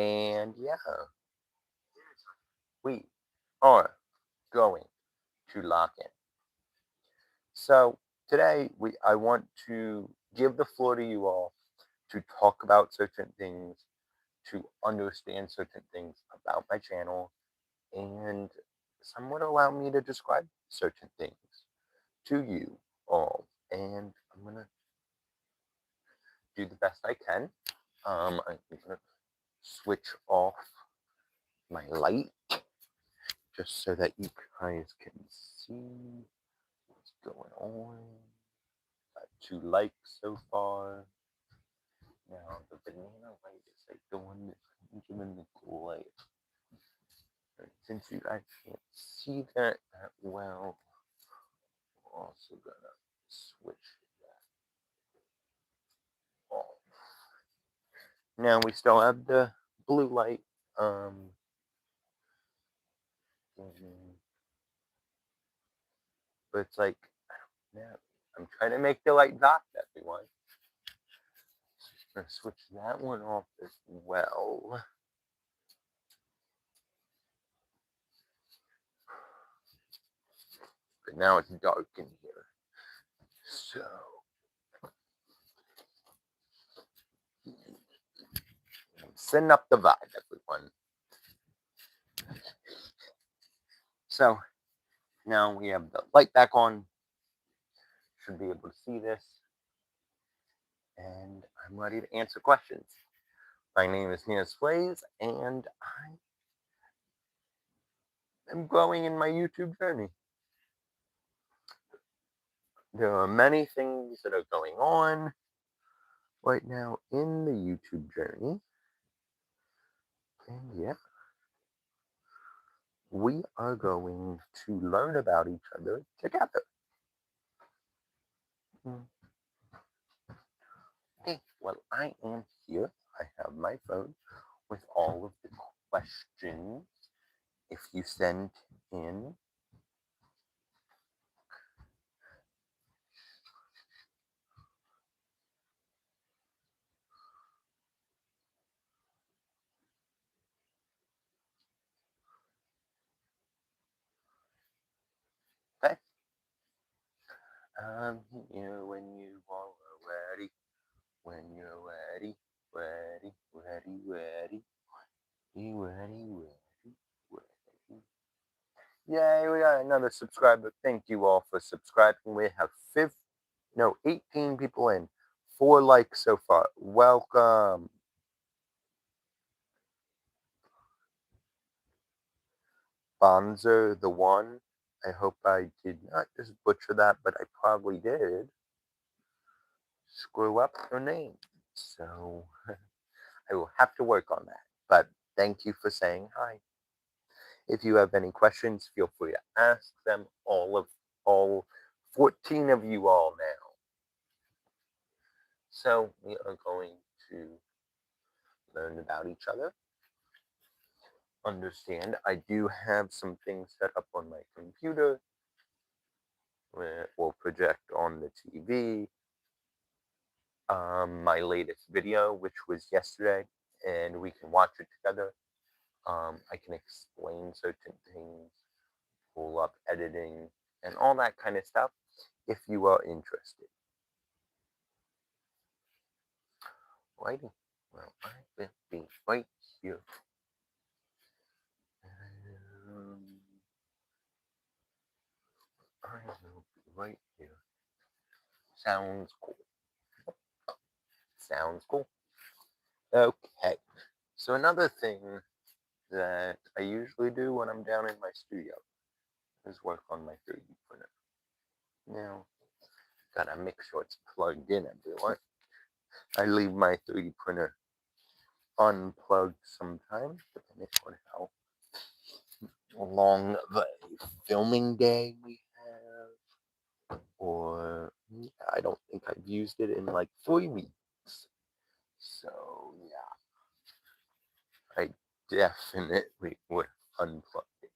And yeah, we are going to lock in. So today I want to give the floor to you all to talk about certain things, to understand certain things about my channel, and somewhat allow me to describe certain things to you all. And I'm gonna do the best I can. I'm gonna switch off my light just so that you guys can see what's going on. Got 2 likes so far. Now the banana light is like the one that's giving the light. Since you guys can't see that well, we're also gonna switch that off. Now we still have the blue light. But it's like, yeah, I'm trying to make the light dark, everyone. I'm gonna switch that one off as well. But now it's dark in here. So I'm setting up the vibe, everyone. So now we have the light back on. Should be able to see this. And I'm ready to answer questions. My name is Nanasplays, and I am growing in my YouTube journey. There are many things that are going on right now in the YouTube journey. And yeah, we are going to learn about each other together. Okay, well, I am here. I have my phone with all of the questions. If you send in okay. I'm here when you are ready. When you're ready, ready, ready, ready, ready, ready, ready. Yay, we got another subscriber. Thank you all for subscribing. We have 18 people in. 4 likes so far. Welcome. Bonzer the One. I hope I did not just butcher that, but I probably did screw up your name. So I will have to work on that. But thank you for saying hi. If you have any questions, feel free to ask them. All 14 of you all now. So we are going to learn about each other. Understand, I do have some things set up on my computer where it will project on the TV. My latest video, which was yesterday, and we can watch it together. I can explain certain things, pull up editing, and all that kind of stuff if you are interested. Righty. Well, I will be right here. I will be right here. Sounds cool. Sounds cool. Okay. So another thing that I usually do when I'm down in my studio is work on my 3D printer. Now, gotta make sure it's plugged in, everyone. I leave my 3D printer unplugged sometimes, depending on how long of a filming day we have. Or I don't think I've used it in like 3 weeks. So yeah, I definitely would unplug it.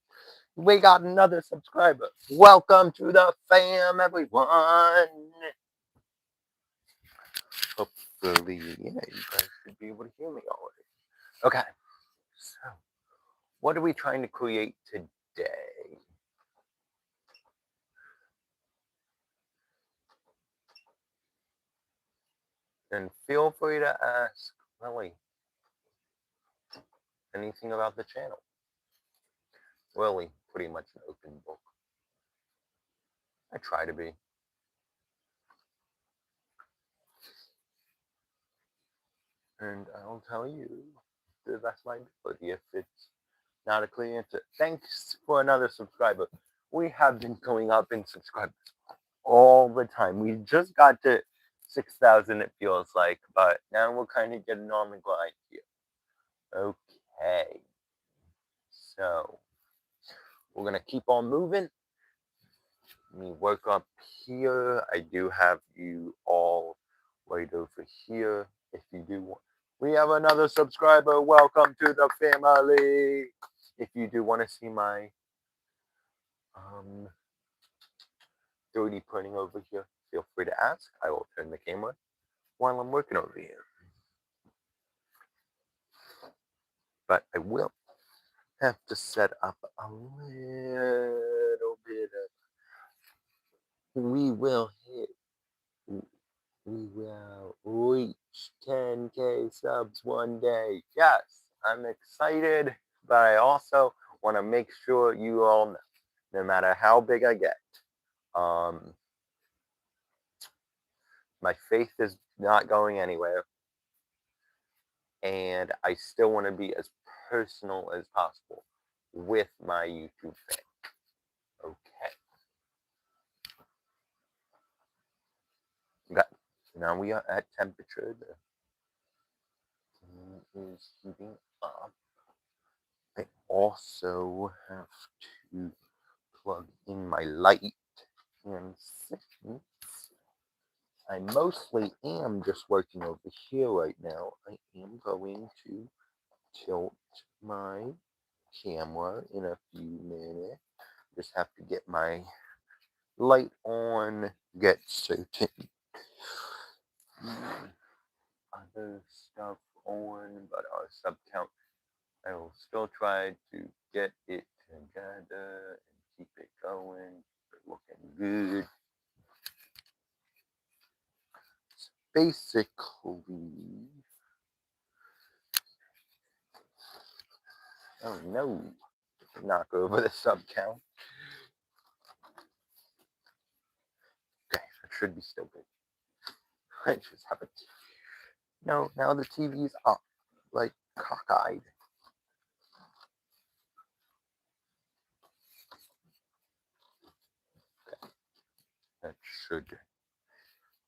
We got another subscriber. Welcome to the fam, everyone. Hopefully, yeah, you guys should be able to hear me already. Okay. So, what are we trying to create today? And feel free to ask Lily anything about the channel. Lily, pretty much an open book. I try to be. And I'll tell you to the best of my ability if it's not a clear answer. Thanks for another subscriber. We have been going up in subscribers all the time. We just got to 6,000, it feels like, but now we're kind of getting on the grind here. Okay. So, we're going to keep on moving. Let me work up here. I do have you all right over here. If you do want, we have another subscriber. Welcome to the family. If you do want to see my 3D printing over here, feel free to ask. I will turn the camera while I'm working over here. But I will have to set up a little bit of. We will reach 10K subs one day. Yes, I'm excited, but I also want to make sure you all know, no matter how big I get, my faith is not going anywhere, and I still want to be as personal as possible with my YouTube fan. Okay. Okay. Now we are at temperature. The thing is heating up. I also have to plug in my light, and since I mostly am just working over here right now, I am going to tilt my camera in a few minutes. Just have to get my light on, get certain other stuff on, but our sub count, I will still try to get it together and keep it going, keep it looking good. So basically, oh no, knock over the sub count. Okay, that should be still good. I just have it. No, now the TV's up, like cockeyed. Okay, that should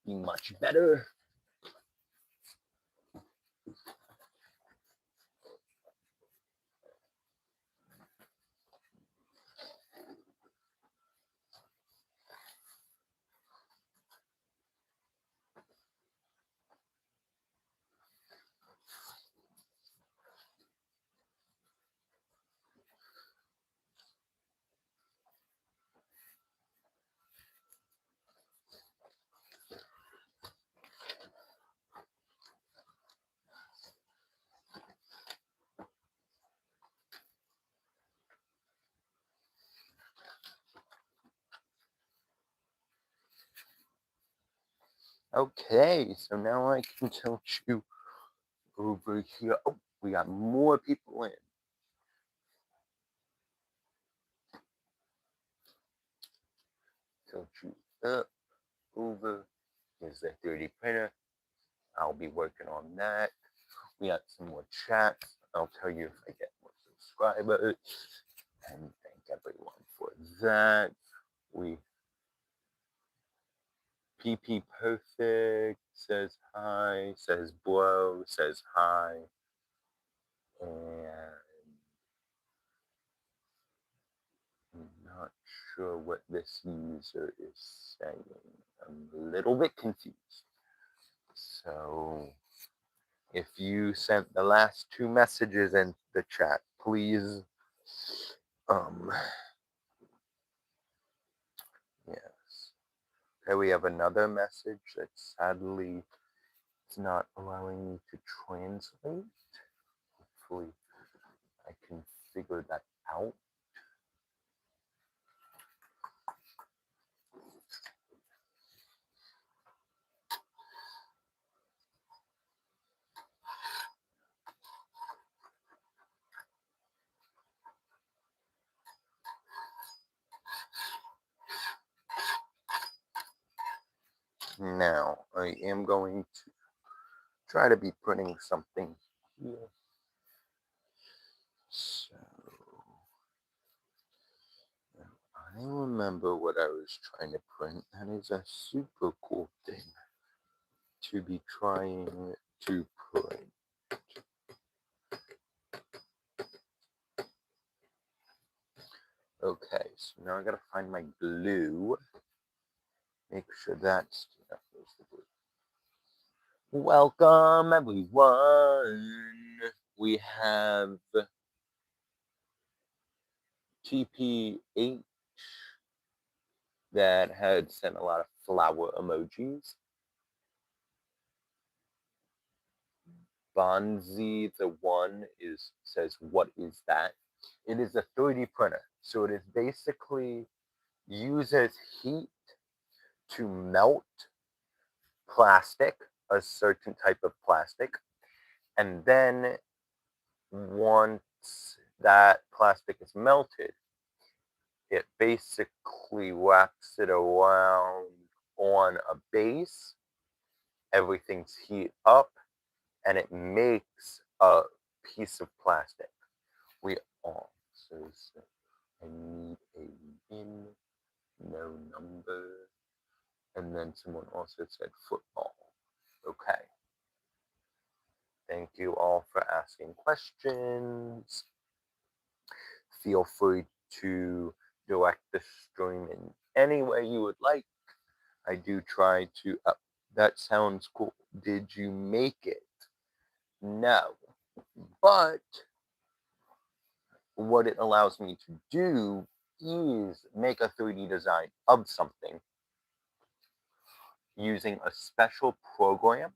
be much better. Okay, so now I can tilt you over here. Oh, we got more people in. Tilt you up, over. Here's the 3D printer. I'll be working on that. We got some more chats. I'll tell you if I get more subscribers. And thank everyone for that. We PP Perfect says hi, says bro, says hi. And I'm not sure what this user is saying. I'm a little bit confused. So if you sent the last two messages in the chat, please yes. Okay, we have another message that sadly is not allowing me to translate. Hopefully can figure that out. Now, I am going to try to be printing something here. So, I remember what I was trying to print. That is a super cool thing to be trying to print. Okay, so now I gotta find my glue. Make sure that's enough. There's the glue. Welcome, everyone. We have TPH that had sent a lot of flower emojis. Bonzi, the one says, "What is that?" It is a 3D printer, so it is basically uses heat to melt plastic, a certain type of plastic, and then once that plastic is melted, it basically wraps it around on a base. Everything's heat up, and it makes a piece of plastic. We also said, I need a win, no number. And then someone also said football. Okay. Thank you all for asking questions. Feel free to direct the stream in any way you would like. I do try to. That sounds cool. Did you make it? No. But what it allows me to do is make a 3D design of something using a special program,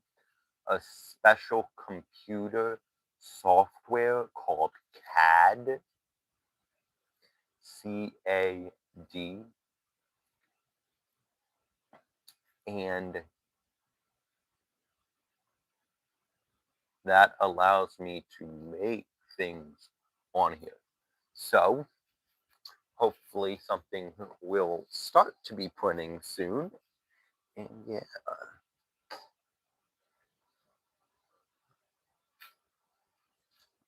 a special computer software called CAD, CAD, and that allows me to make things on here. So hopefully something will start to be printing soon. And yeah.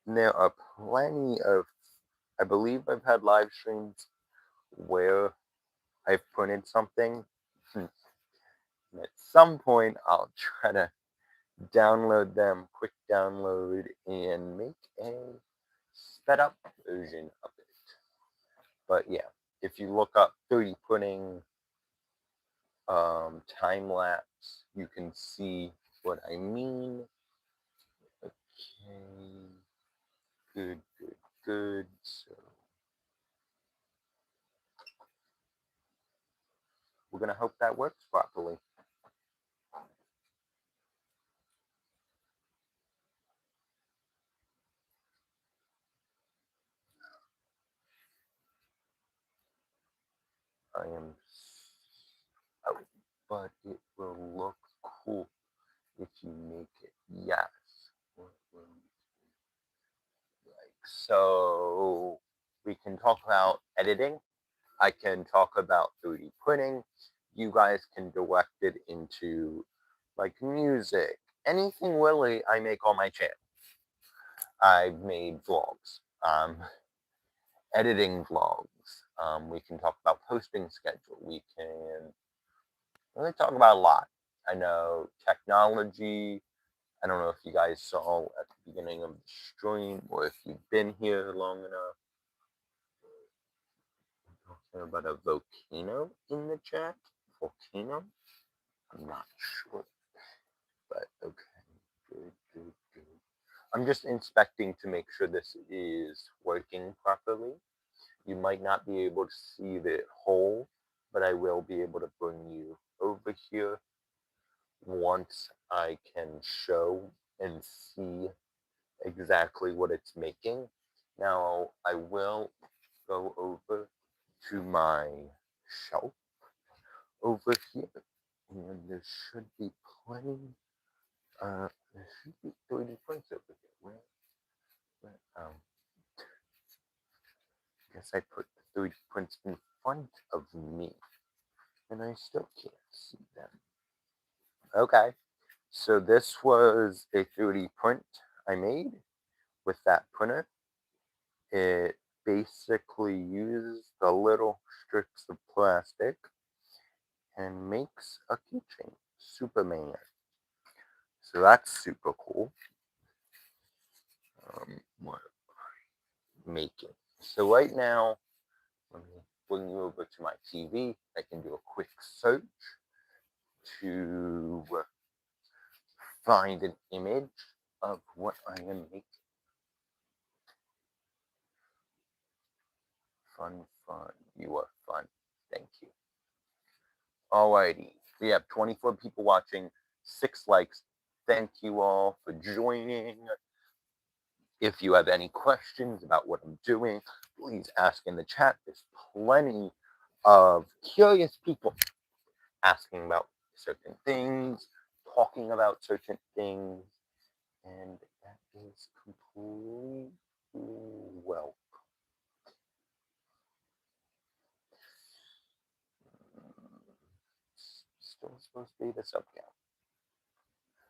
There are plenty of, I believe I've had live streams where I've printed something. And at some point, I'll try to download them, quick download, and make a sped up version of it. But yeah, if you look up 3D printing time lapse, you can see what I mean. Okay, good, good, good. So we're gonna hope that works properly. I am, oh, but it will look cool if you make it. Yes. So we can talk about editing. I can talk about 3D printing. You guys can direct it into like music, anything really I make on my channel. I've made vlogs, editing vlogs. We can talk about posting schedule. We can really talk about a lot. I know technology. I don't know if you guys saw at the beginning of the stream or if you've been here long enough. Talking about a volcano in the chat. Volcano? I'm not sure. But okay. Good, good, good. I'm just inspecting to make sure this is working properly. You might not be able to see the whole, but I will be able to bring you over here once I can show and see exactly what it's making. Now I will go over to my shelf over here, and there should be plenty. There should be 30 points over here. Where guess I put the 30 prints in front of me, and I still can't see them. Okay, so this was a 3D print I made with that printer. It basically uses the little strips of plastic and makes a keychain, Superman. So that's super cool. What making? So right now, let me bring you over to my TV. I can do a quick search to find an image of what I am making. Fun. You are fun. Thank you. Alrighty. We have 24 people watching, 6 likes. Thank you all for joining. If you have any questions about what I'm doing, please ask in the chat. There's plenty of curious people asking about certain things, talking about certain things, and that is completely welcome. Still supposed to be the sub count.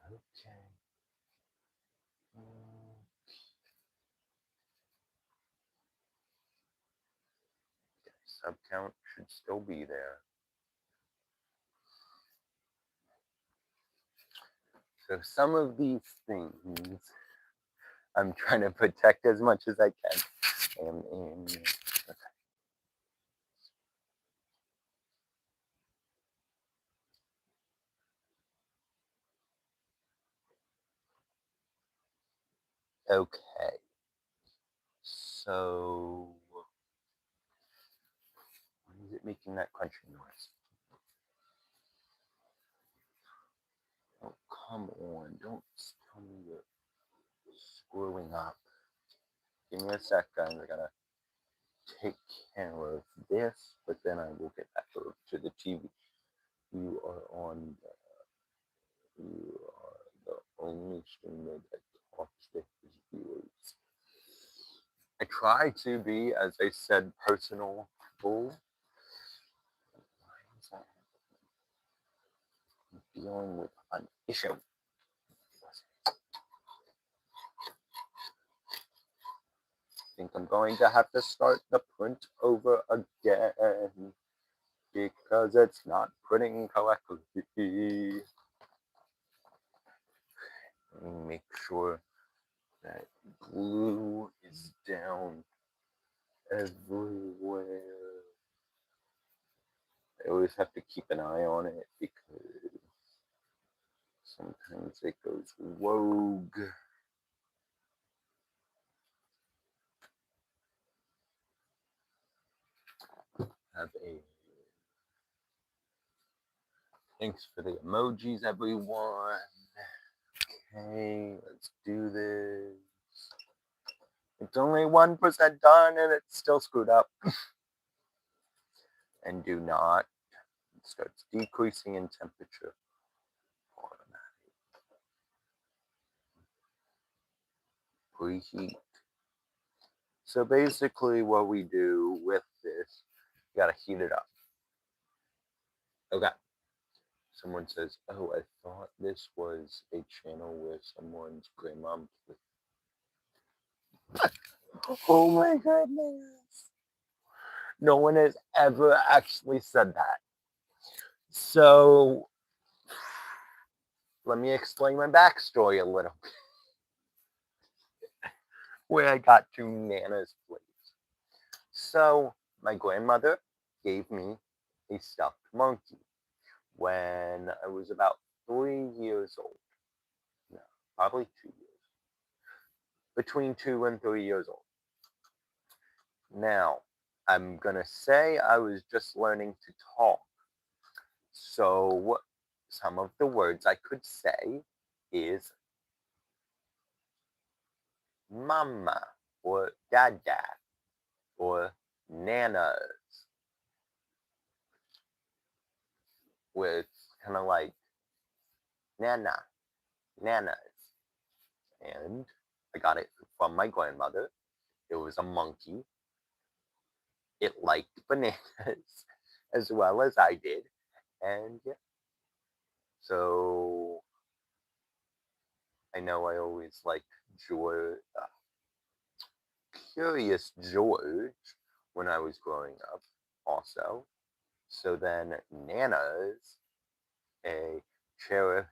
Okay. Sub count should still be there. So some of these things I'm trying to protect as much as I can. Okay. Okay. So why is it making that crunchy noise? Oh, come on. Don't tell me you're screwing up. Give me a sec, guys. I gotta take care of this, but then I will get back over to the TV. You are the only streamer that talks to his viewers. I try to be, as I said, personal. Why is that? I'm dealing with an issue. I think I'm going to have to start the print over again because it's not printing correctly. Let me make sure that glue is down everywhere. I always have to keep an eye on it because sometimes it goes rogue. Have a thanks for the emojis, everyone. Okay, let's do this. It's only 1% done and it's still screwed up. And do not. It starts decreasing in temperature. Preheat. So basically what we do with this, you gotta heat it up. Okay. Someone says, oh, I thought this was a channel where someone's grandma was. Oh my goodness. No one has ever actually said that. So let me explain my backstory a little bit. Where I got to Nanasplays. So my grandmother gave me a stuffed monkey when I was about 3 years old. No, probably 2 years. Between 2 and 3 years old. Now, I'm gonna say I was just learning to talk. So some of the words I could say is mama or dad or nanas, with kind of like nana, nanas. And I got it from my grandmother. It was a monkey. It liked bananas as well as I did. And yeah, so I know I always liked George, Curious George when I was growing up, also. So then Nana's a cherished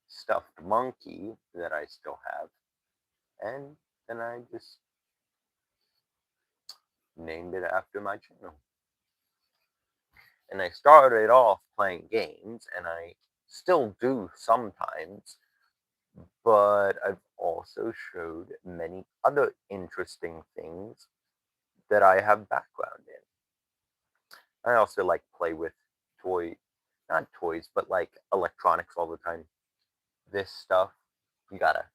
stuffed monkey that I still have. And then I just named it after my channel. And I started off playing games, and I still do sometimes, but I've also showed many other interesting things that I have background in. I also like play with toy, not toys, but like electronics all the time. This stuff, you gotta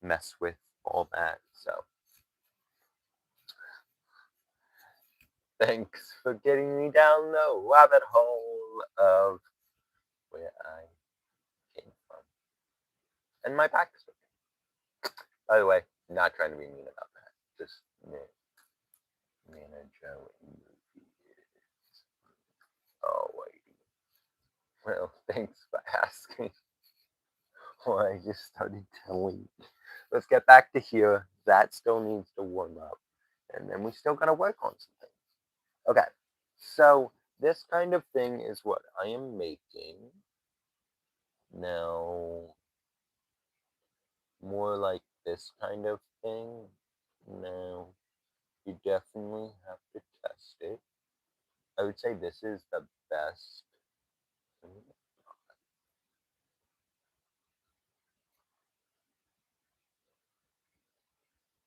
mess with all that. So thanks for getting me down the rabbit hole of where I came from and my backstory. By the way, not trying to be mean about that. Just Nana Joe in movies. Alrighty. Well, thanks for asking. Well, I just started telling. Let's get back to here. That still needs to warm up. And then we still gotta work on something. Okay. So this kind of thing is what I am making. Now, more like this kind of thing. Now, you definitely have to test it. I would say this is the best.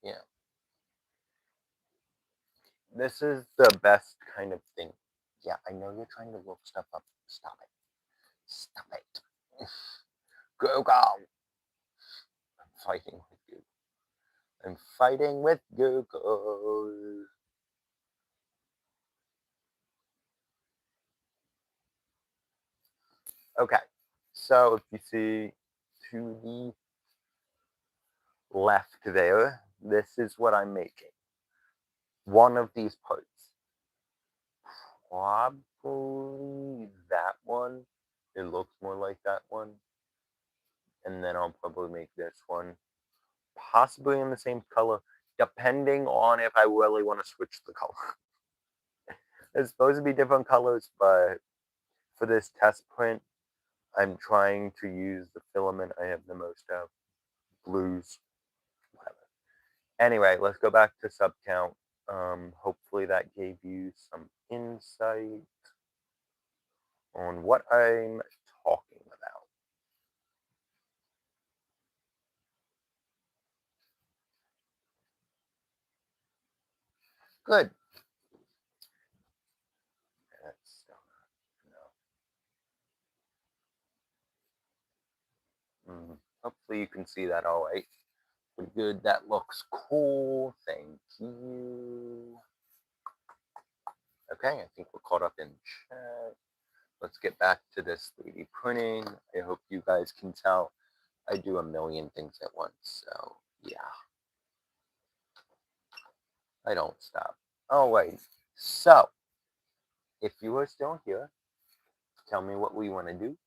Yeah, this is the best kind of thing. Yeah, I know you're trying to look stuff up. Stop it. Stop it. Google. I'm fighting with you. I'm fighting with Google. Okay, so if you see to the left there, this is what I'm making. One of these parts. Probably that one. It looks more like that one. And then I'll probably make this one possibly in the same color, depending on if I really want to switch the color. It's supposed to be different colors, but for this test print, I'm trying to use the filament I have the most of. Blues, whatever. Anyway, let's go back to sub count. Hopefully that gave you some insight on what I'm talking about. Good. That's still not enough. Hopefully you can see that all right. Pretty good. That looks cool. Thank you. Okay, I think we're caught up in chat. Let's get back to this 3D printing. I hope you guys can tell I do a million things at once. So, yeah, I don't stop. All right. So, if you are still here, tell me what we want to do.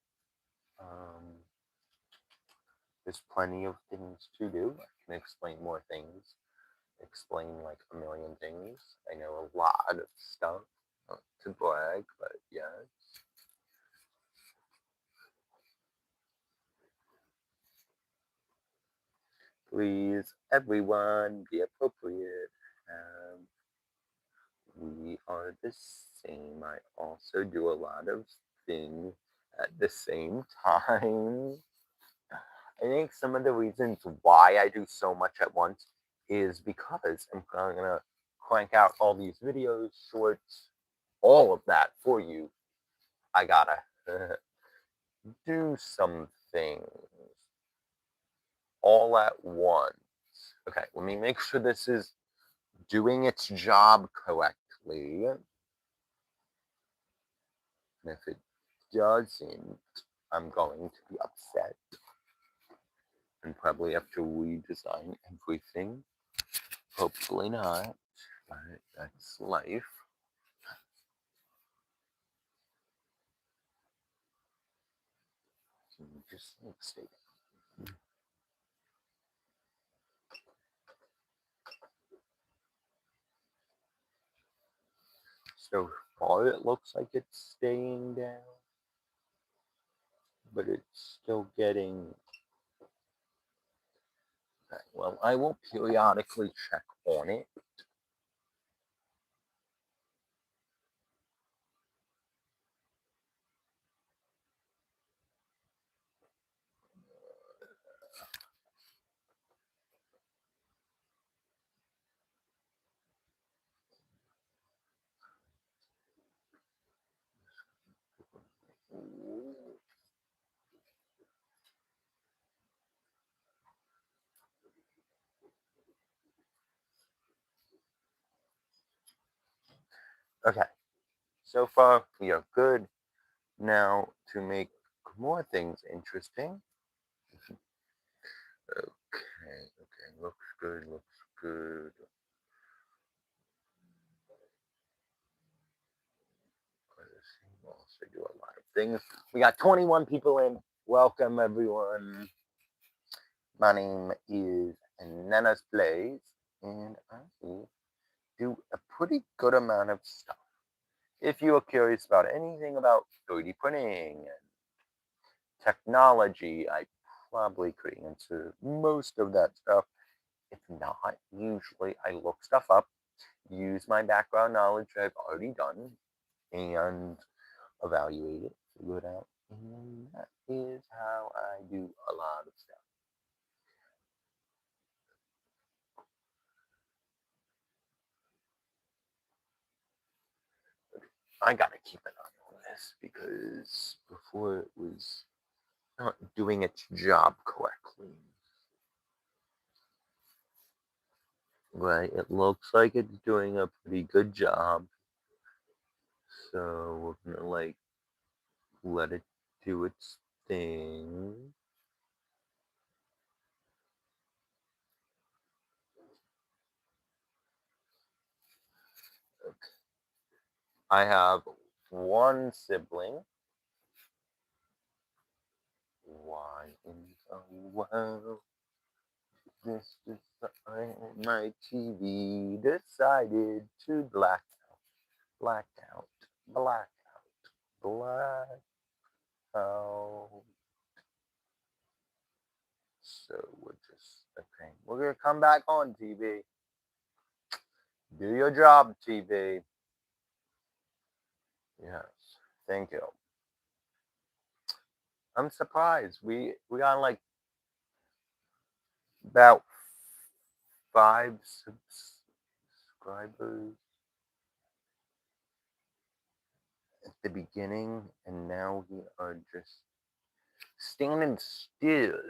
Um, there's plenty of things to do. I can explain more things, explain like a million things. I know a lot of stuff. Not to brag, but yes. Please, everyone, be appropriate. We are the same. I also do a lot of things at the same time. I think some of the reasons why I do so much at once is because I'm gonna crank out all these videos, shorts, all of that for you. I gotta do some things all at once. Okay, let me make sure this is doing its job correctly. And if it doesn't, I'm going to be upset and probably have to redesign everything. Hopefully not, but that's life. Just stay down. So far, it looks like it's staying down, but it's still getting. Okay, well, I will periodically check on it. Okay, so far we are good. Now, to make more things interesting. Okay, looks good, looks good. We'll also do a lot of things. We got 21 people in. Welcome, everyone. My name is Nanasplays, and I do a pretty good amount of stuff. If you are curious about anything about 3D printing and technology, I probably could answer most of that stuff. If not, usually I look stuff up, use my background knowledge I've already done, and evaluate it, figure it out. And that is how I do a lot of stuff. I gotta keep an eye on this because before it was not doing its job correctly. Right, it looks like it's doing a pretty good job. So we're gonna let it do its thing. Okay. I have one sibling. Why in the world this my TV decided to black out, black out, black out. So we're just okay. We're gonna come back on TV. Do your job, TV. Yes, thank you. I'm surprised. We got like about 5 subscribers at the beginning, and now we are just standing still.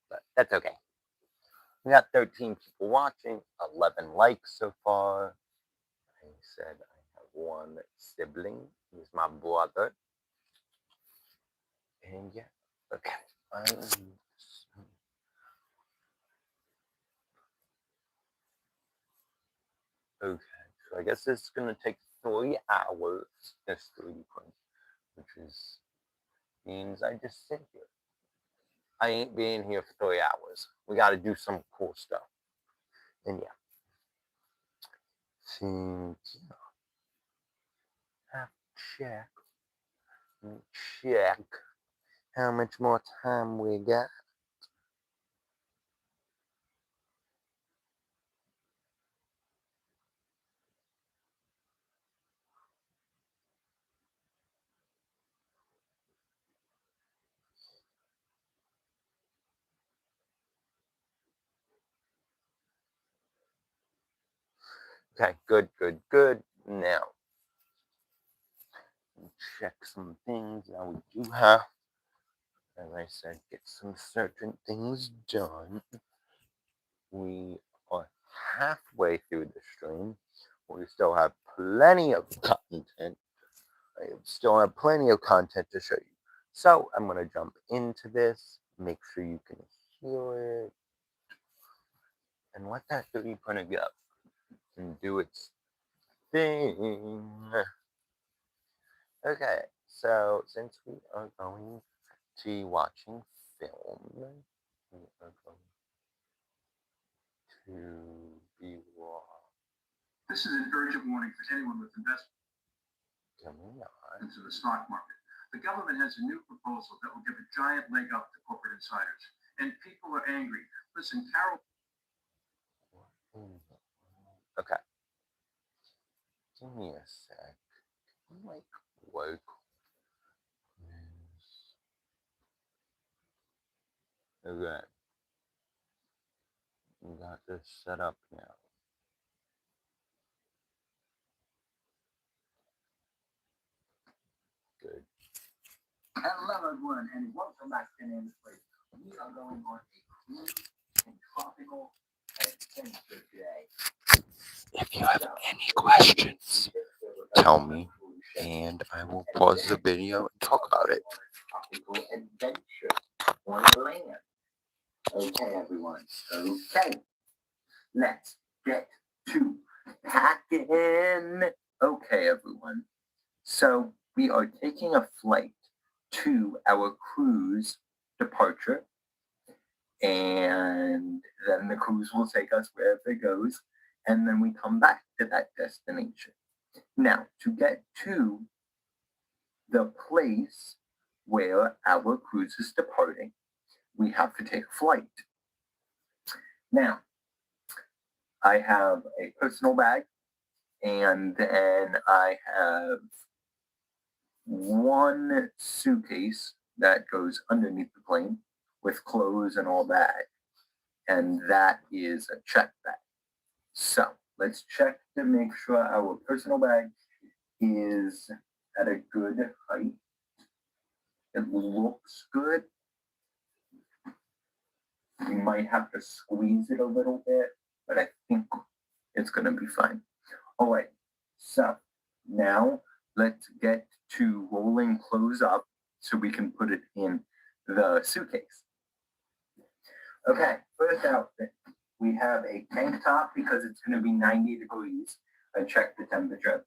But that's okay. We got 13 people watching, 11 likes so far. I said I have one sibling. He's my brother. And yeah, okay. Okay, so I guess this is gonna take 3 hours. This 3D print, which is means I just sit here. I ain't being here for 3 hours. We got to do some cool stuff. And yeah, think have check check how much more time we got. Okay, good, good, good. Now check some things that we do have. As I said, get some certain things done. We are halfway through the stream. We still have plenty of content. I still have plenty of content to show you. So I'm going to jump into this, make sure you can hear it, and let that 3D printer go and do its thing. Okay, so since we are going to be watching film, we are going to be This is an urgent warning for anyone with investment into the stock market. The government has a new proposal that will give a giant leg up to corporate insiders, and people are angry. Listen, Carol. Okay. Give me a sec. Can you, work this? Okay. We got this set up now. Good. Hello, everyone, and welcome back to Nanasplays. We are going on a cruise in tropical adventure today. If you have any questions, tell me, and I will pause the video and talk about it. Tropical adventure on land. Okay, everyone. Okay. Let's get to packing. Okay, everyone. So we are taking a flight to our cruise departure, and then the cruise will take us wherever it goes, and then we come back to that destination. Now, to get to the place where our cruise is departing, we have to take a flight. Now, I have a personal bag, and then I have one suitcase that goes underneath the plane with clothes and all that, and that is a check bag. So let's check to make sure our personal bag is at a good height. It looks good. You might have to squeeze it a little bit, but I think it's going to be fine. All right, so now let's get to rolling clothes up so we can put it in the suitcase. Okay, first outfit. We have a tank top because it's going to be 90 degrees. I checked the temperature.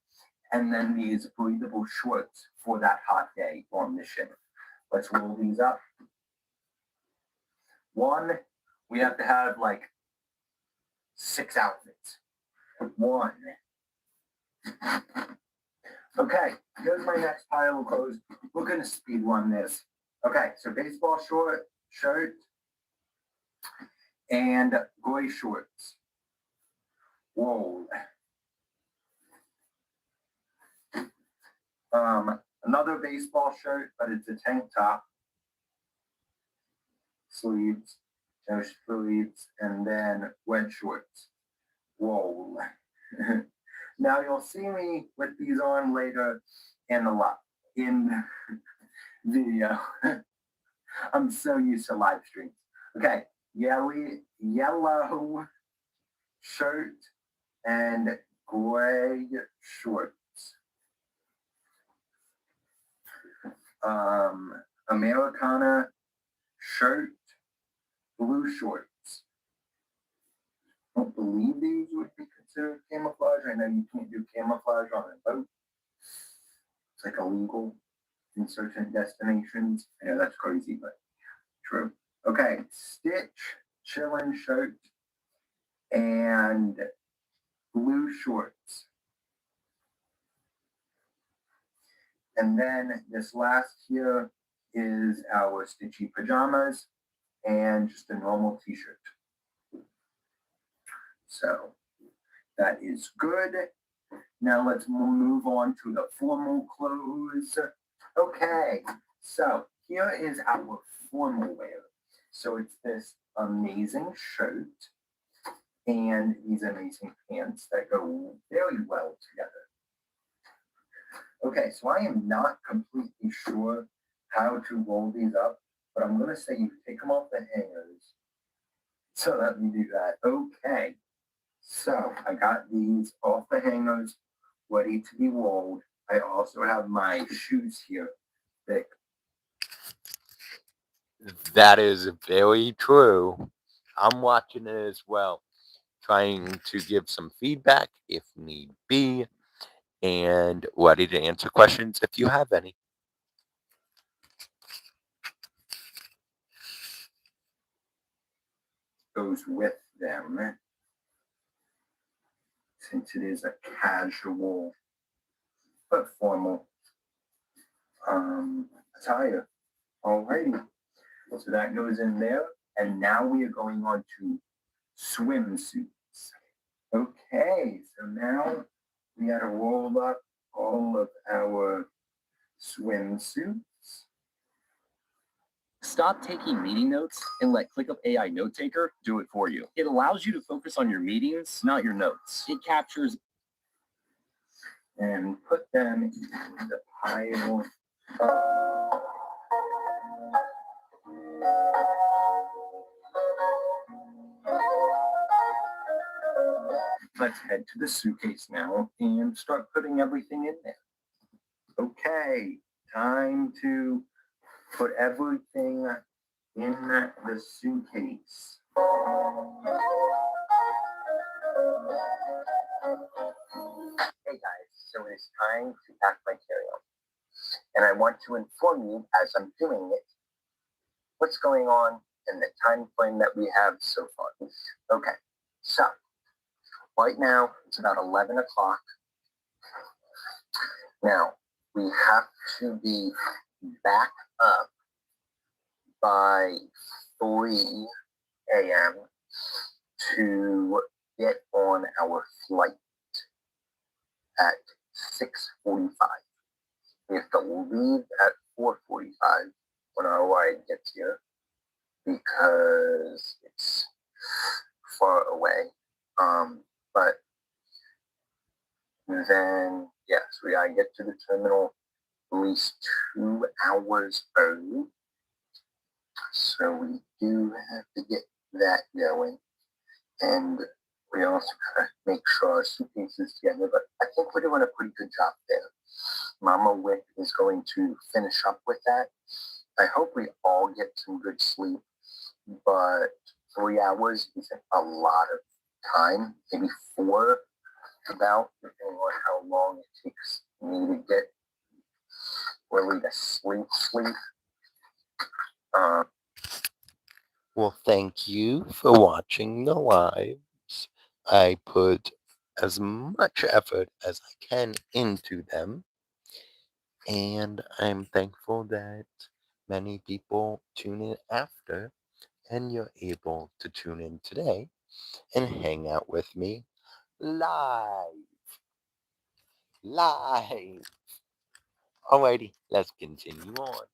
And then these breathable shorts for that hot day on the ship. Let's roll these up. One, we have to have like 6 outfits. 1. Okay, here's my next pile of clothes. We're going to speed run this. Okay, so baseball shirt, and gray shorts. Whoa. Another baseball shirt, but it's a tank top. Sleeves, no sleeves, and then red shorts. Whoa. Now you'll see me with these on later in the video. I'm so used to live streams. Okay, yellow shirt and gray shorts. Americana shirt, blue shorts. I don't believe these would be considered camouflage. I know you can't do camouflage on a boat. It's like illegal in certain destinations. I know that's crazy, but true. Okay, Stitch, chillin' shirt, and blue shorts. And then this last here is our Stitchy pajamas and just a normal t-shirt. So that is good. Now let's move on to the formal clothes. Okay, so here is our formal wear. So it's this amazing shirt and these amazing pants that go very well together. Okay, so I am not completely sure how to roll these up, but I'm going to say you take them off the hangers. So let me do that. Okay, So I got these off the hangers, ready to be rolled. I also have my shoes here. That is very true. I'm watching it as well, trying to give some feedback if need be, and ready to answer questions if you have any. Goes with them, since it is a casual but formal attire. Alrighty, so that goes in there, and now we are going on to swimsuits. Okay, so now we got to roll up all of our swimsuits. Stop taking meeting notes and let ClickUp AI Note Taker do it for you. It allows you to focus on your meetings, not your notes. It captures and put them in the pile. Let's head to the suitcase now and start putting everything in there. Okay, time to put everything in the suitcase. Hey guys, so it's time to pack my carry-on. And I want to inform you as I'm doing it what's going on in the time frame that we have so far. Okay, so right now it's about 11 o'clock. Now we have to be back up by 3 a.m. to get on our flight at 6:45. We have to leave at 4:45 when our ride gets here because it's far away. But then, yes, we gotta get to the terminal at least 2 hours early. So we do have to get that going. And we also gotta make sure our suitcase is together. But I think we're doing a pretty good job there. Mama Wick is going to finish up with that. I hope we all get some good sleep, but 3 hours isn't a lot of time. Maybe 4, about, depending on how long it takes me to get really to sleep. Well, thank you for watching the lives. I put as much effort as I can into them, and I'm thankful that many people tune in after, and you're able to tune in today and hang out with me live. Live. Alrighty, let's continue on.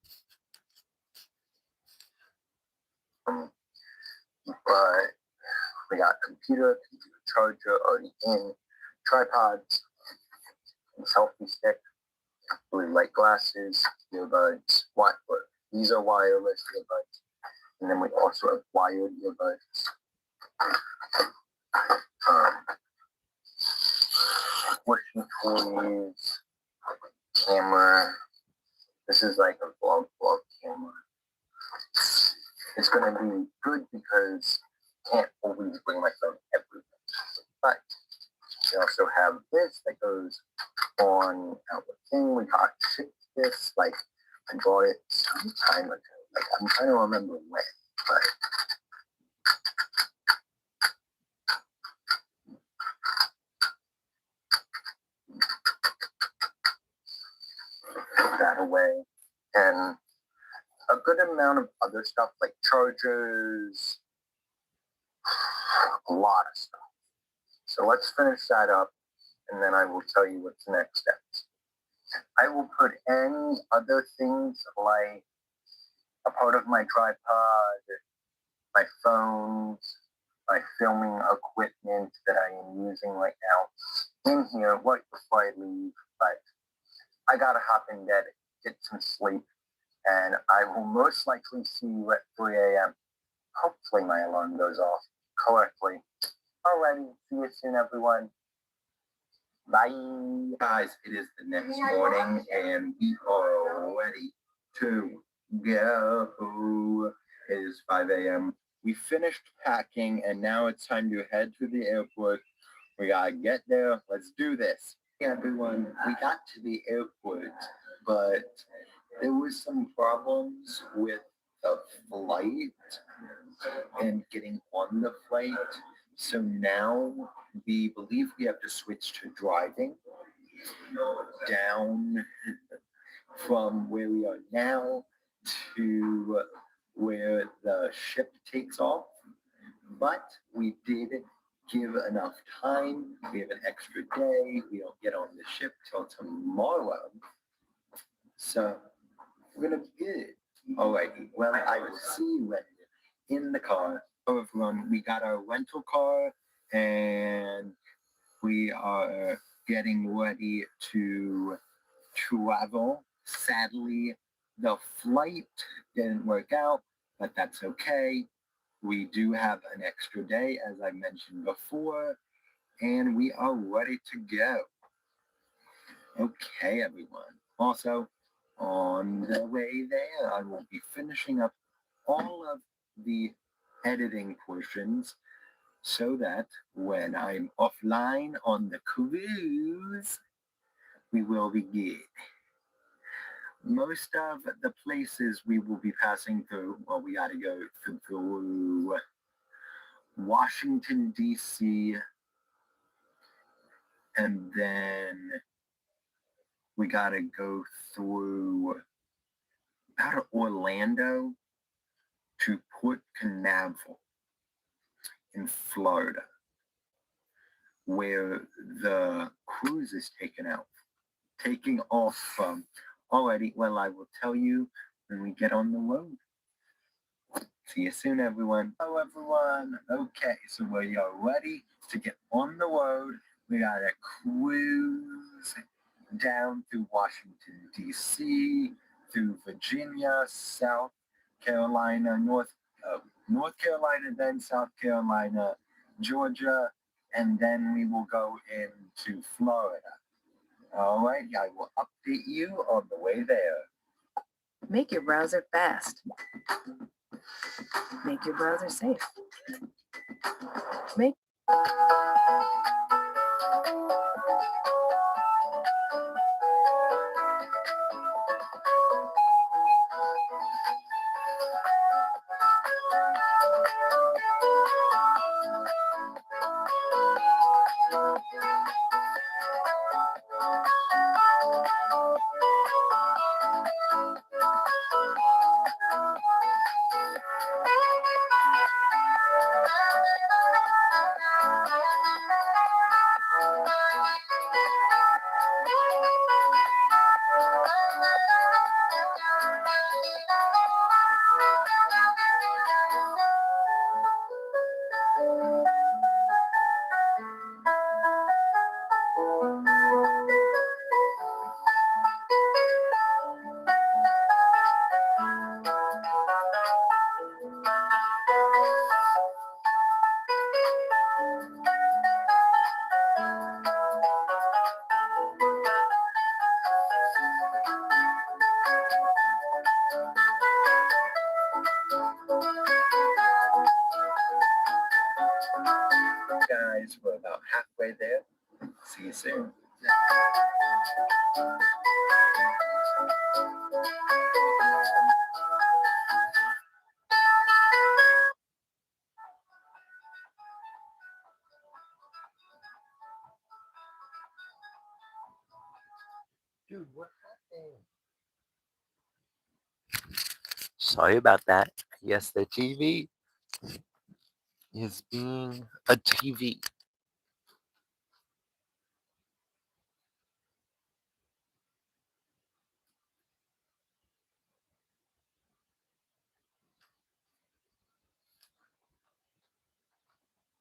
But we got computer charger already in, tripods, selfie stick, blue light glasses, earbuds, these are wireless earbuds, and then we also have wired earbuds. Pushing toys, camera. This is like a vlog camera. It's gonna be good because I can't always bring my phone everywhere. But we also have this that goes on our thing. We got this, like I bought it some time ago. Like I'm trying to remember when, but put that away. And a good amount of other stuff like chargers, a lot of stuff. So let's finish that up and then I will tell you what's the next steps. I will put any other things like a part of my tripod, my phones, my filming equipment that I am using right now in here right before I leave. But I gotta hop in bed, get some sleep, and I will most likely see you at 3 a.m. Hopefully my alarm goes off correctly. Alrighty, see you soon, everyone. Bye. Guys, it is the next morning and we are ready to go. It is 5 a.m. We finished packing and now it's time to head to the airport. We gotta get there. Let's do this. Hey everyone, we got to the airport, but there was some problems with the flight and getting on the flight. So now we believe we have to switch to driving down from where we are now to where the ship takes off. But we did give enough time. We have an extra day. We don't get on the ship till tomorrow. So we're going to be good. Alrighty. Well, I will see you when in the car. So everyone, we got our rental car and we are getting ready to travel. Sadly, the flight didn't work out, but that's okay. We do have an extra day, as I mentioned before, and we are ready to go. Okay, everyone. Also, on the way there, I will be finishing up all of the editing portions so that when I'm offline on the cruise, we will be good. Most of the places we will be passing through, well, we got to go through Washington, D.C., and then we got to go through out of Orlando to Port Canaveral in Florida, where the cruise is taking off from. Alrighty, well, I will tell you when we get on the road. See you soon, everyone. Hello, everyone. Okay, so we are ready to get on the road. We got to cruise down through Washington, D.C., through Virginia, South Carolina, North Carolina, then South Carolina, Georgia, and then we will go into Florida. All right, I will update you on the way there. Make your browser fast. Make your browser safe. Make Guys, we're about halfway there. See you soon. Dude, what happened? Sorry about that. Yes, the TV is being a TV.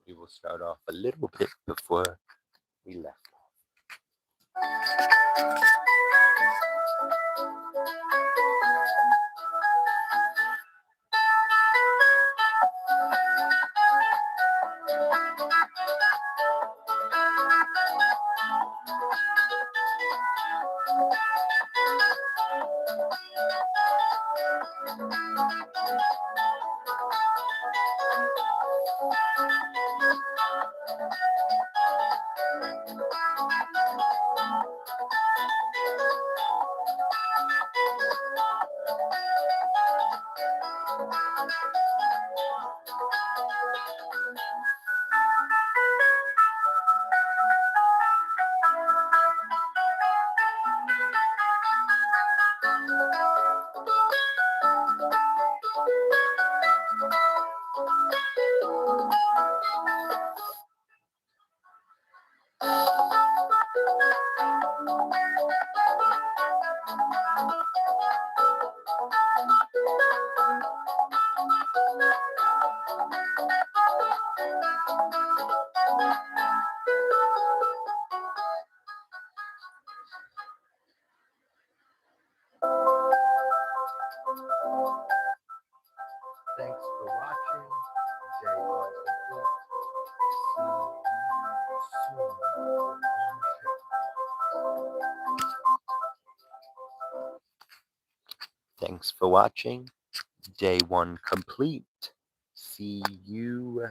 We will start off a little bit before we left off. Thanks for watching. Day 1 complete. See you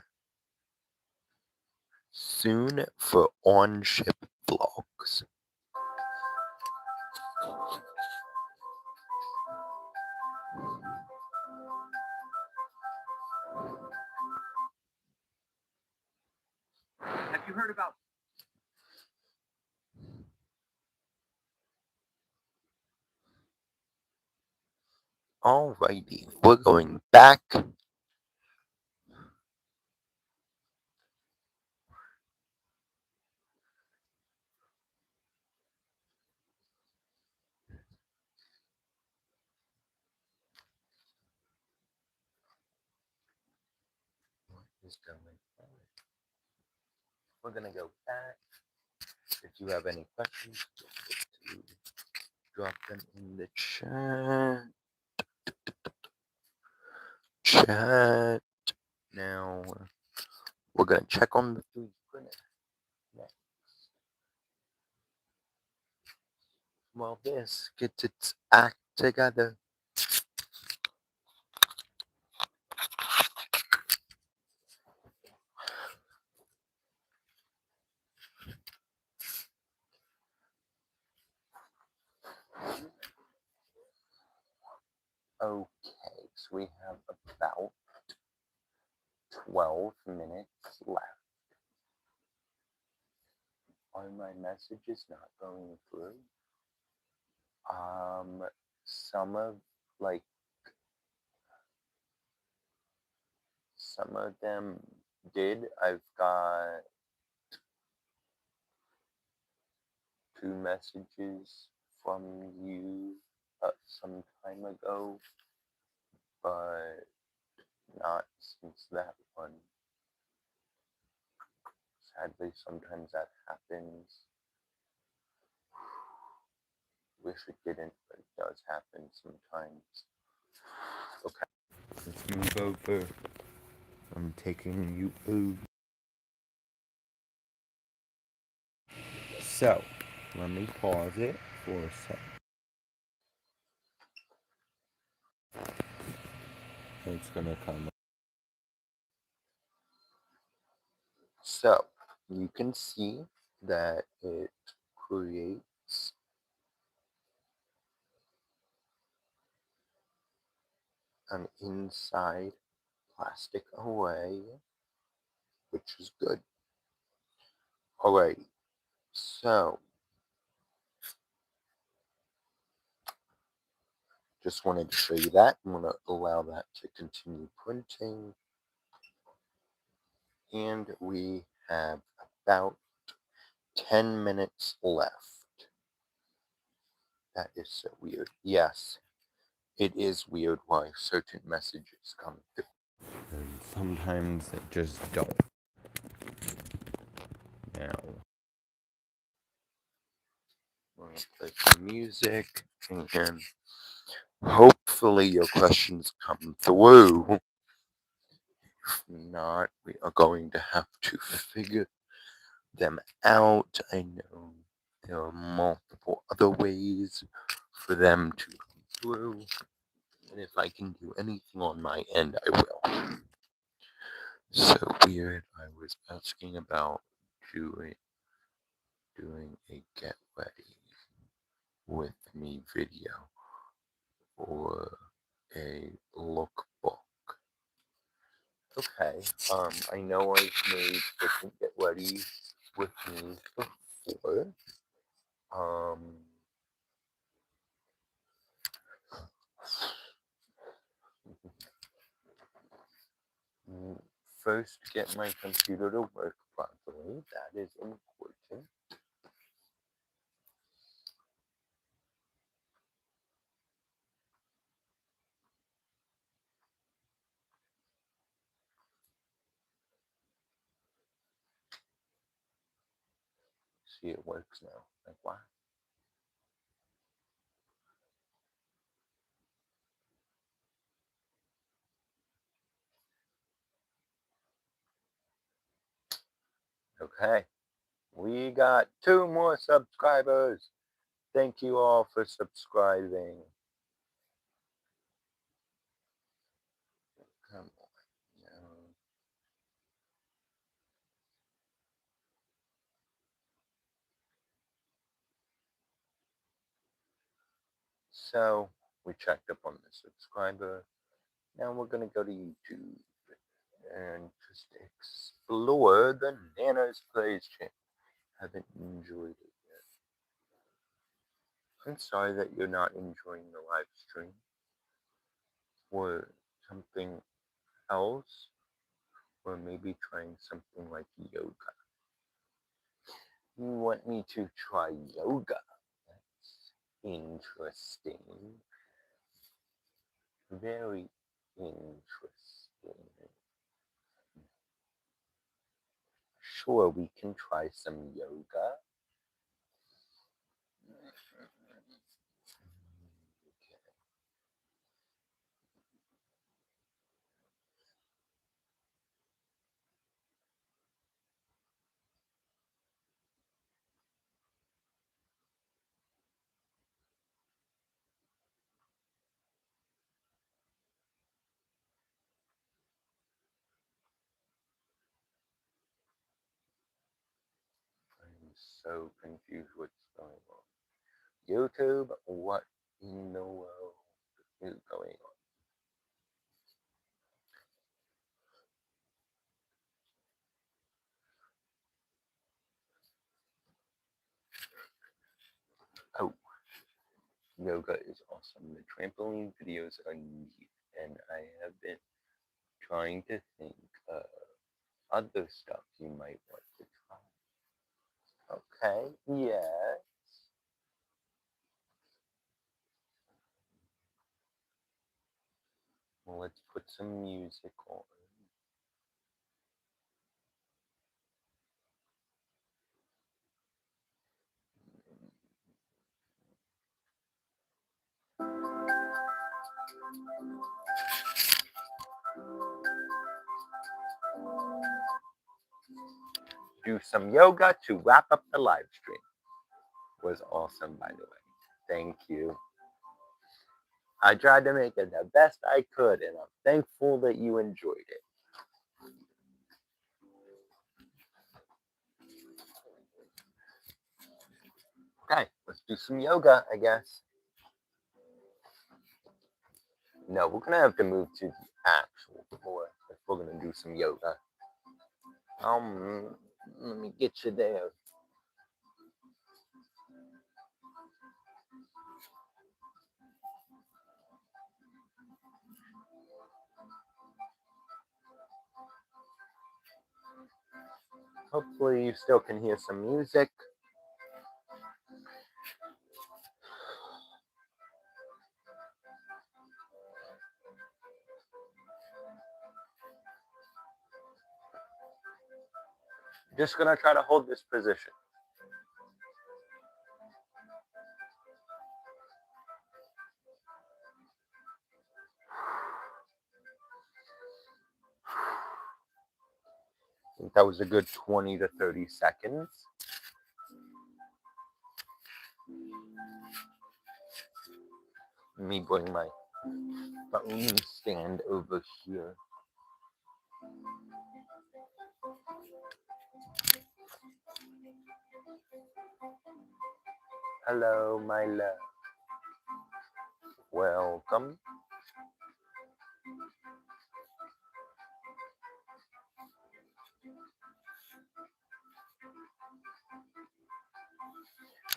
soon for on-ship vlogs. Have you heard about Alrighty, we're going back. What is going on? We're gonna go back. If you have any questions, feel free to drop them in the chat. Now we're gonna check on the 3D printer next. While this gets its act together. Okay, so we have about 12 minutes left. Are my messages not going through? Some of some of them did. I've got 2 messages from you some time ago, but not since that one. Sadly, sometimes that happens. Wish it didn't, but it does happen sometimes. Okay, let's move over. I'm taking you over. So, let me pause it for a sec. It's gonna come. So, you can see that it creates an inside plastic array, which is good. Alrighty, so just wanted to show you that. I'm going to allow that to continue printing. And we have about 10 minutes left. That is so weird. Yes, it is weird why certain messages come through. And sometimes they just don't. Now, we're going to play some music and hopefully your questions come through. If not, we are going to have to figure them out. I know there are multiple other ways for them to come through. And if I can do anything on my end, I will. So weird. I was asking about doing a get ready with me video or a lookbook. Okay. I know I've made different get ready with me before. First, get my computer to work properly. That is important. See, it works now. Like, wow. Okay. We got 2 more subscribers. Thank you all for subscribing. So we checked up on the subscriber. Now we're gonna go to YouTube and just explore the Nanasplays channel. Haven't enjoyed it yet. I'm sorry that you're not enjoying the live stream or something else, or maybe trying something like yoga. You want me to try yoga? That's interesting. Very interesting. Sure, we can try some yoga. I'm so confused what's going on. YouTube, what in the world is going on? Oh, yoga is awesome. The trampoline videos are neat, and I have been trying to think of other stuff you might want to try. Okay, yes. Well, let's put some music on. Do some yoga to wrap up the live stream. Was awesome, by the way. Thank you. I tried to make it the best I could, and I'm thankful that you enjoyed it. Okay, let's do some yoga, I guess. No, we're gonna have to move to the actual floor if we're gonna do some yoga. Let me get you there. Hopefully you still can hear some music. Just gonna try to hold this position. I think that was a good 20 to 30 seconds. Let me bring my phone stand over here. Hello, my love. Welcome.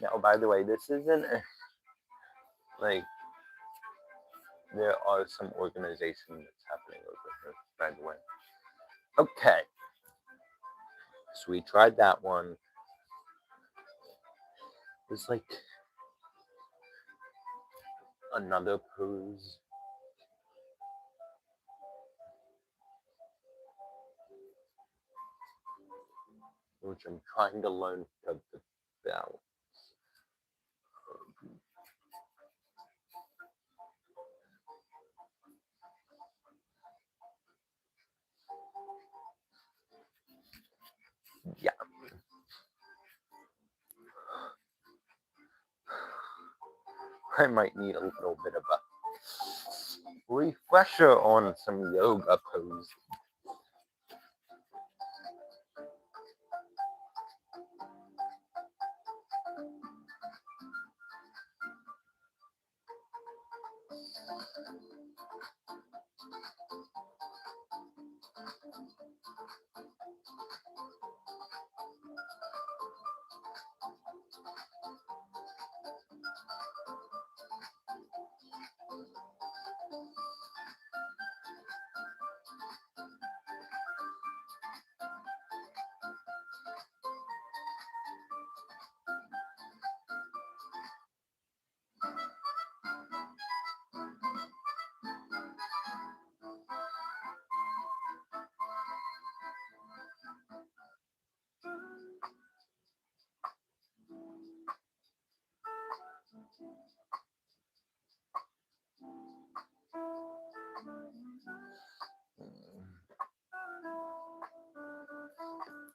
Now, by the way, this isn't like there are some organization that's happening over here, by the way. Okay. So we tried that one. There's like another pose. Which I'm trying to learn to balance. Yeah. I might need a little bit of a refresher on some yoga pose.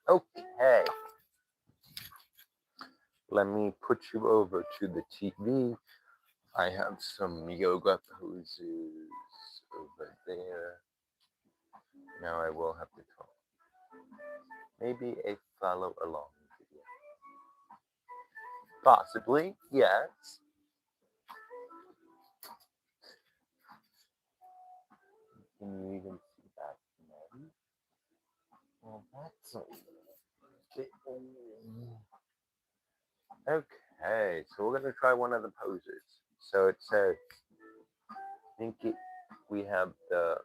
Okay. Let me put you over to the TV. I have some yoga poses over there. Now I will have to talk. Maybe a follow along video. Possibly, yes. Can you even see that? No. Well, that's a bit. Okay, so we're gonna try one of the poses. So it says, we have the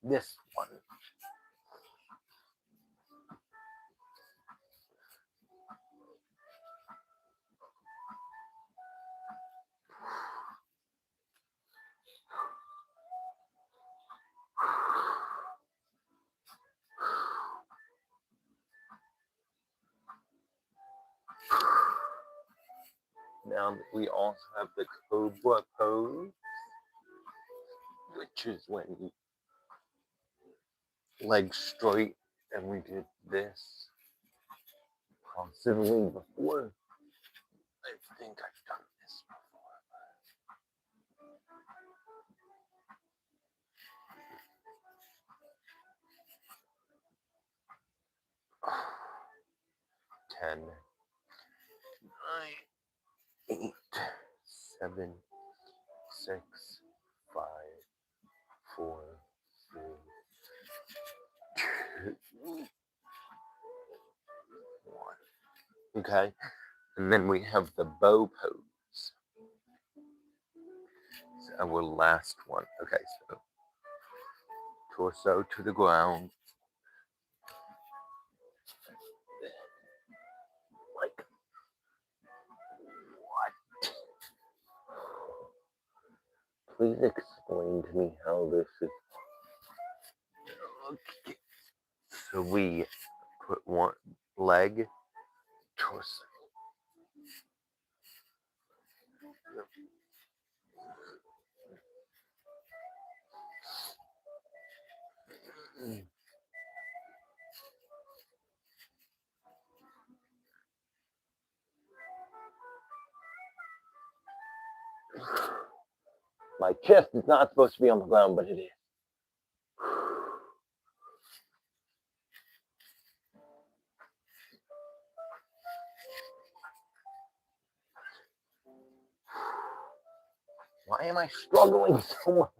this one. Now we also have the cobra pose, which is when you legs straight, and we did this possibly before. I think I've done this before. 10, 9, 8, 7, 6, 5, 4, 3, 2, 1. Okay, and then we have the bow pose. It's our last one. Okay, so torso to the ground. Like what? Please explain to me how this is. Okay. So we put one leg, torso. My chest is not supposed to be on the ground, but it is. Why am I struggling so much?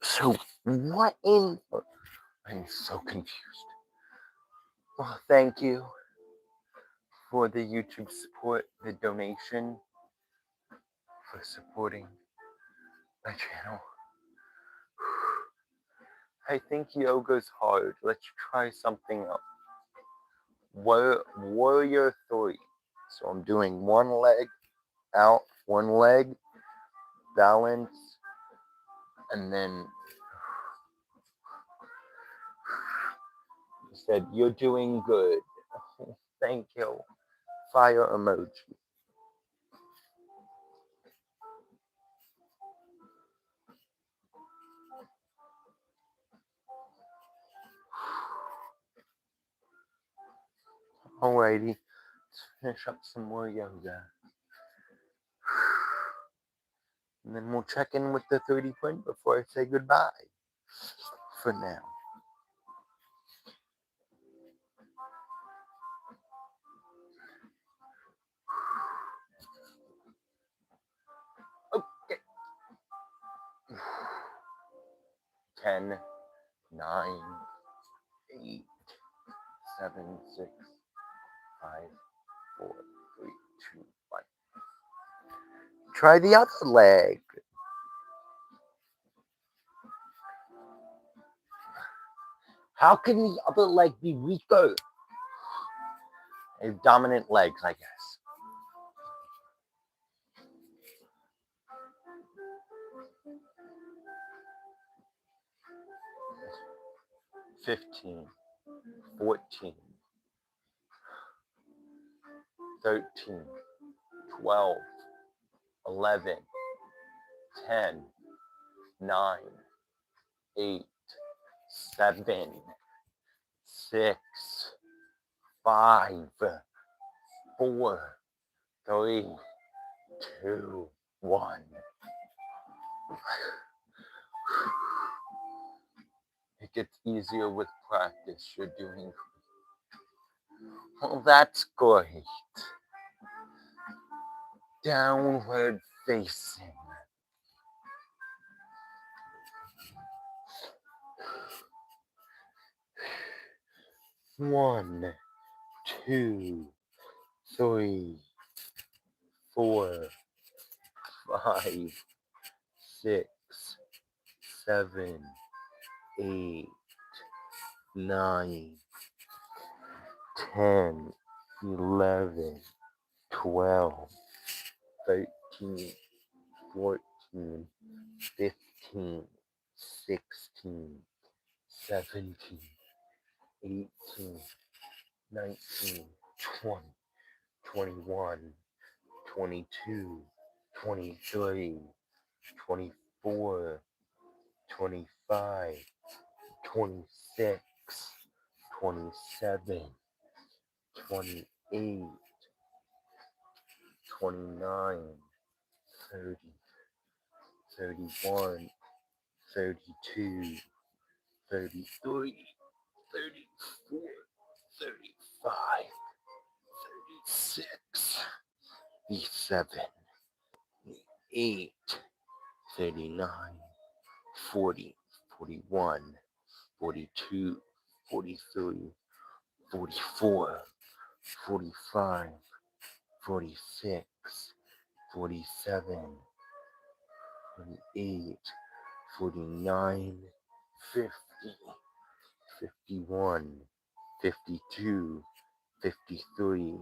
So what in? I'm so confused. Well, thank you for the YouTube support, the donation, for supporting my channel. I think yoga's hard. Let's try something else. Warrior 3. So I'm doing one leg out, one leg, balance, and then he said, "You're doing good." Thank you. Fire emoji. Alrighty, let's finish up some more yoga. And then we'll check in with the 30 print before I say goodbye for now. Okay. 10, 9, 8, 7, 6, 5, 4, 3, 2, 1. Try the other leg. How can the other leg be weaker? I have dominant legs, I guess. 15, 14, 13, 12, 11, 10, 9, 8, 7, 6, 5, 4, 3, 2, 1. It gets easier with practice. You're doing great. Well, that's great. Downward facing. One, 2, 3, 4, 5, 6, 7, 8, 9, 10, 11, 12, 13, 14, 15, 16, 17, 18, 19, 20, 21, 22, 23, 24, 25, 26, 27, 28, 29, 30, 31, 32, 33, 34, 35, 36, 37, 38, 39, 40, 41, 42, 43, 44, 45, 46, 47, 48, 49, 50, 51, 52, 53,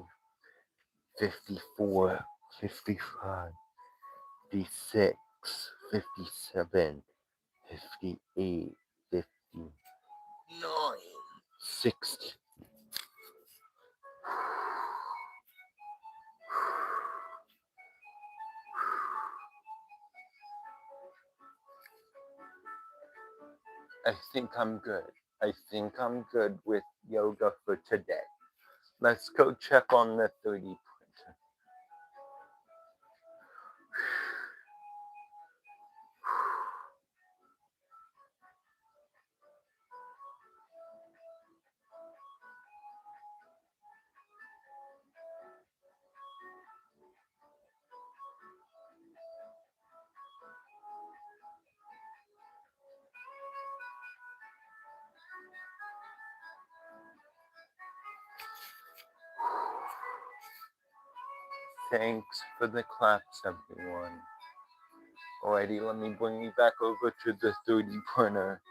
54, 55, 56, 57, 58, 59, 60. I think I'm good. I think I'm good with yoga for today. Let's go check on the 3D printer. Thanks for the claps, everyone. Alrighty, let me bring you back over to the 3D printer.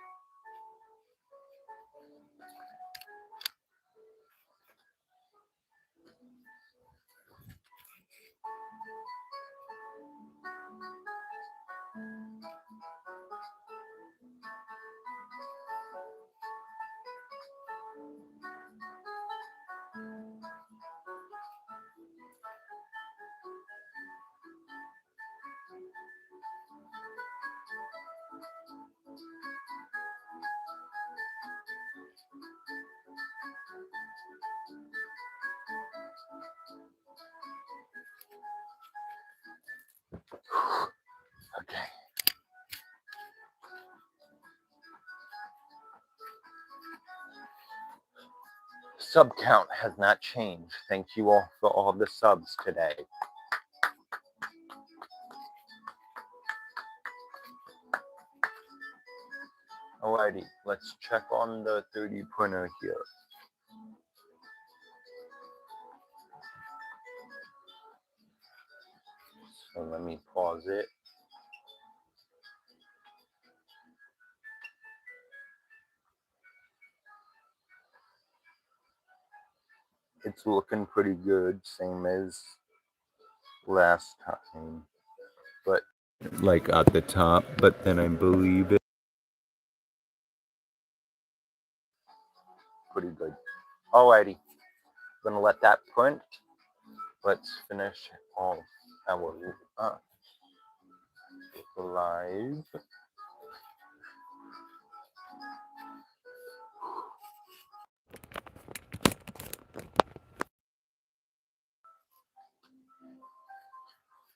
Sub count has not changed. Thank you all for all the subs today. Alrighty, let's check on the 3D printer here. So let me pause it. It's looking pretty good, same as last time. But like at the top, but then I believe it pretty good. Alrighty, gonna let that print. Let's finish all our live.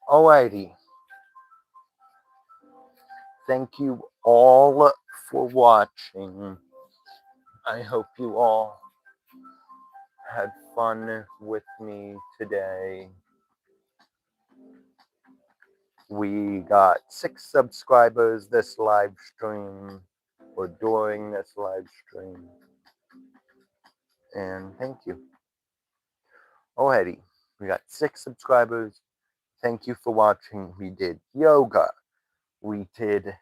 Alrighty. Thank you all for watching. I hope you all had fun with me today. We got 6 subscribers this live stream, or during this live stream. And thank you. Alrighty, we got 6 subscribers. Thank you for watching. We did yoga. We did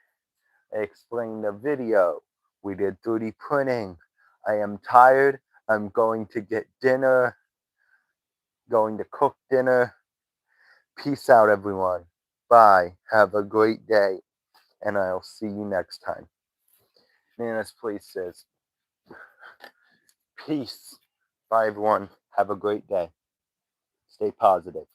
explain the video. We did 3D printing. I am tired. I'm going to get dinner. Going to cook dinner. Peace out, everyone. Bye. Have a great day. And I'll see you next time. Nanasplays says, peace. Bye, everyone. Have a great day. Stay positive.